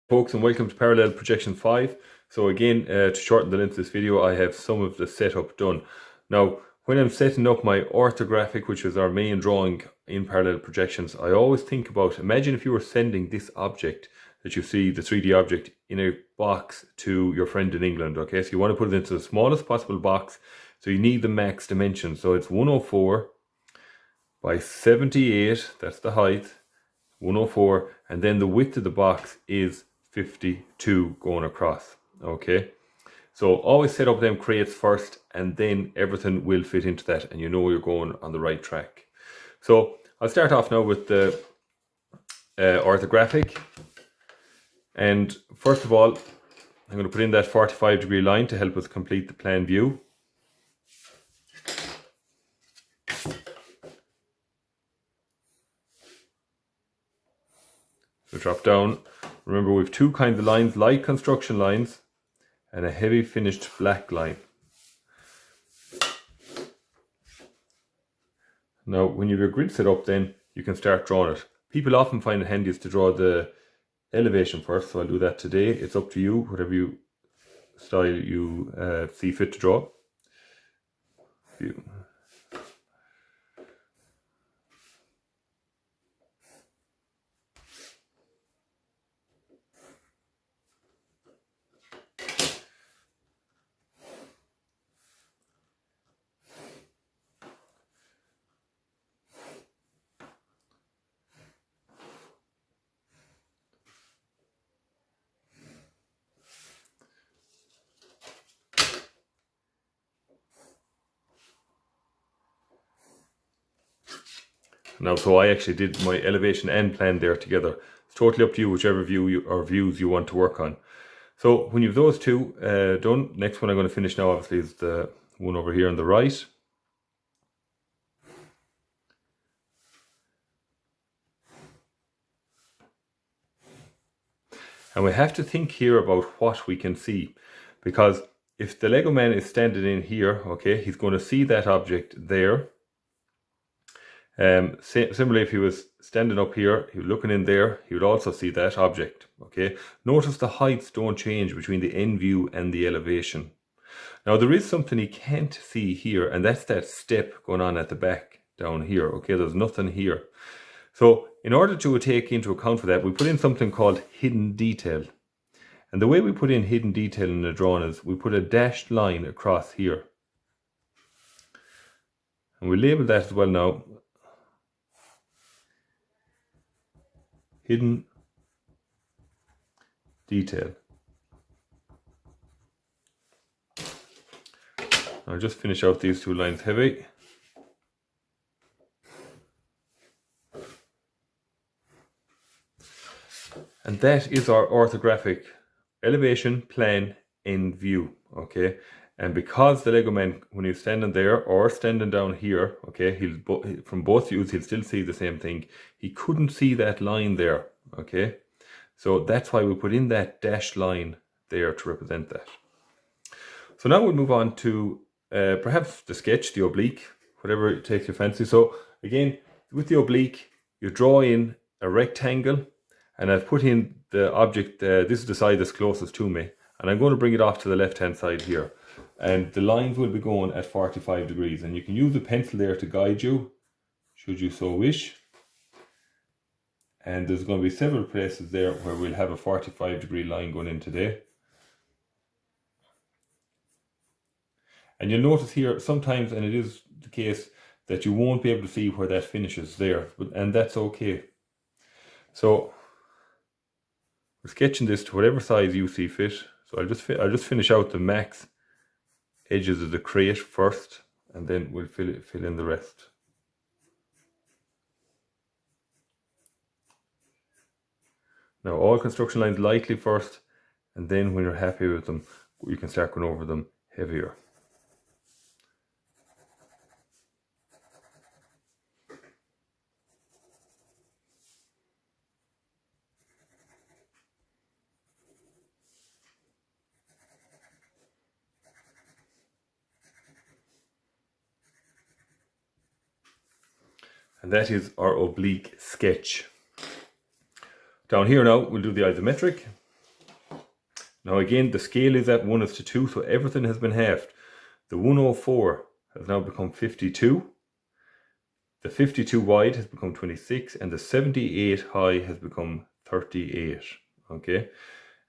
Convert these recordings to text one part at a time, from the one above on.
Folks, and welcome to Parallel Projection 5. So again, to shorten the length of this video, I have some of the setup done. Now, when I'm setting up my orthographic, which is our main drawing in parallel projections, I always think about, imagine if you were sending this object that you see, the 3D object, in a box to your friend in England, okay? So you want to put it into the smallest possible box, so you need the max dimension. So it's 104 by 78, that's the height, 104, and then the width of the box is 52 going across, okay? So always set up them crates first, and then everything will fit into that, and you know you're going on the right track. So I'll start off now with the orthographic. And first of all, I'm going to put in that 45-degree line to help us complete the plan view. So drop down. Remember, we have two kinds of lines: light construction lines and a heavy finished black line. Now, when you have your grid set up, then you can start drawing it. People often find it handiest to draw the elevation first, so I'll do that today. It's up to you, whatever style you see fit to draw. Now, so I actually did my elevation and plan there together. It's totally up to you, whichever view or views you want to work on. So when you have those two done, next one I'm going to finish now obviously is the one over here on the right. And we have to think here about what we can see, because if the Lego man is standing in here, okay, he's going to see that object there. Similarly, if he was standing up here, he was looking in there, he would also see that object, okay? Notice the heights don't change between the end view and the elevation. Now, there is something he can't see here, and that's that step going on at the back down here, okay? There's nothing here. So in order to take into account for that, we put in something called hidden detail. And the way we put in hidden detail in the drawing is we put a dashed line across here. And we label that as well now. Hidden detail. I'll just finish out these two lines heavy. And that is our orthographic elevation, plan, end view, okay? And because the Lego man, when he's standing there or standing down here, okay, from both views, he'll still see the same thing. He couldn't see that line there, okay? So that's why we put in that dashed line there to represent that. So now we'll move on to perhaps the sketch, the oblique, whatever it takes your fancy. So again, with the oblique, you draw in a rectangle, and I've put in the object, this is the side that's closest to me, and I'm going to bring it off to the left-hand side here. And the lines will be going at 45 degrees, and you can use a pencil there to guide you, should you so wish. And there's going to be several places there where we'll have a 45-degree line going in today. And you'll notice here sometimes, and it is the case, that you won't be able to see where that finishes there, and that's okay. So we're sketching this to whatever size you see fit. So I'll just finish out the max edges of the crate first, and then we'll fill in the rest. Now all construction lines lightly first, and then when you're happy with them, you can start going over them heavier. And that is our oblique sketch. Down here now, we'll do the isometric. Now again, the scale is at 1:2, so everything has been halved. The 104 has now become 52. The 52 wide has become 26, and the 78 high has become 38. Okay,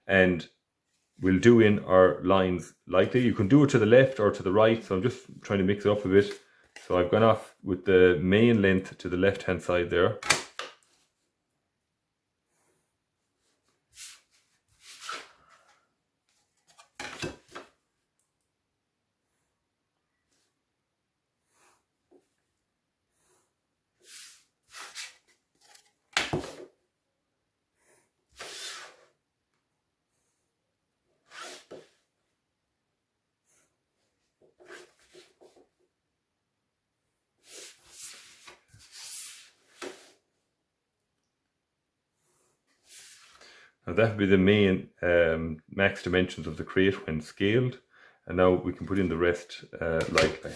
and we'll do in our lines lightly. You can do it to the left or to the right, so I'm just trying to mix it up a bit. So I've gone off with the main length to the left hand side there. Now that would be the main max dimensions of the crate when scaled, and now we can put in the rest lightly.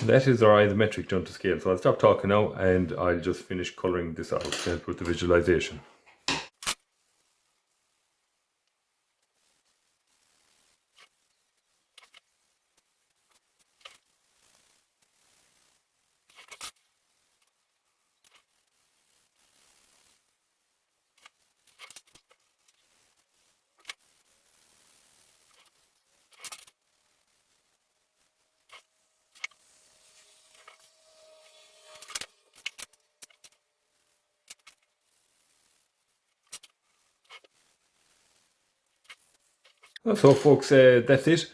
That is our isometric done to scale. So I'll stop talking now and I'll just finish colouring this out to help with the visualization. So folks, that's it.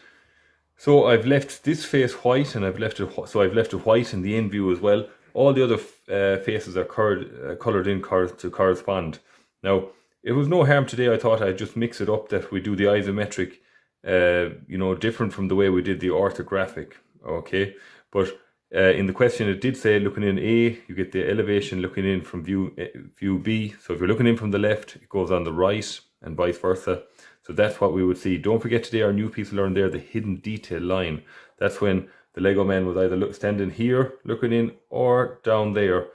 So I've left this face white, and I've left it white in the end view as well. All the other faces are coloured in to correspond. Now, it was no harm today. I thought I'd just mix it up, that we do the isometric, different from the way we did the orthographic. Okay, but in the question it did say looking in A, you get the elevation looking in from view B. So if you're looking in from the left, it goes on the right, and vice versa. So that's what we would see. Don't forget today our new piece to learn there, the hidden detail line. That's when the Lego man was either standing here looking in or down there.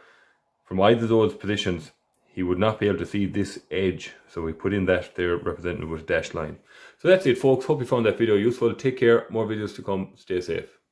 From either of those positions, he would not be able to see this edge. So we put in that there represented with a dashed line. So that's it folks. Hope you found that video useful. Take care. More videos to come. Stay safe.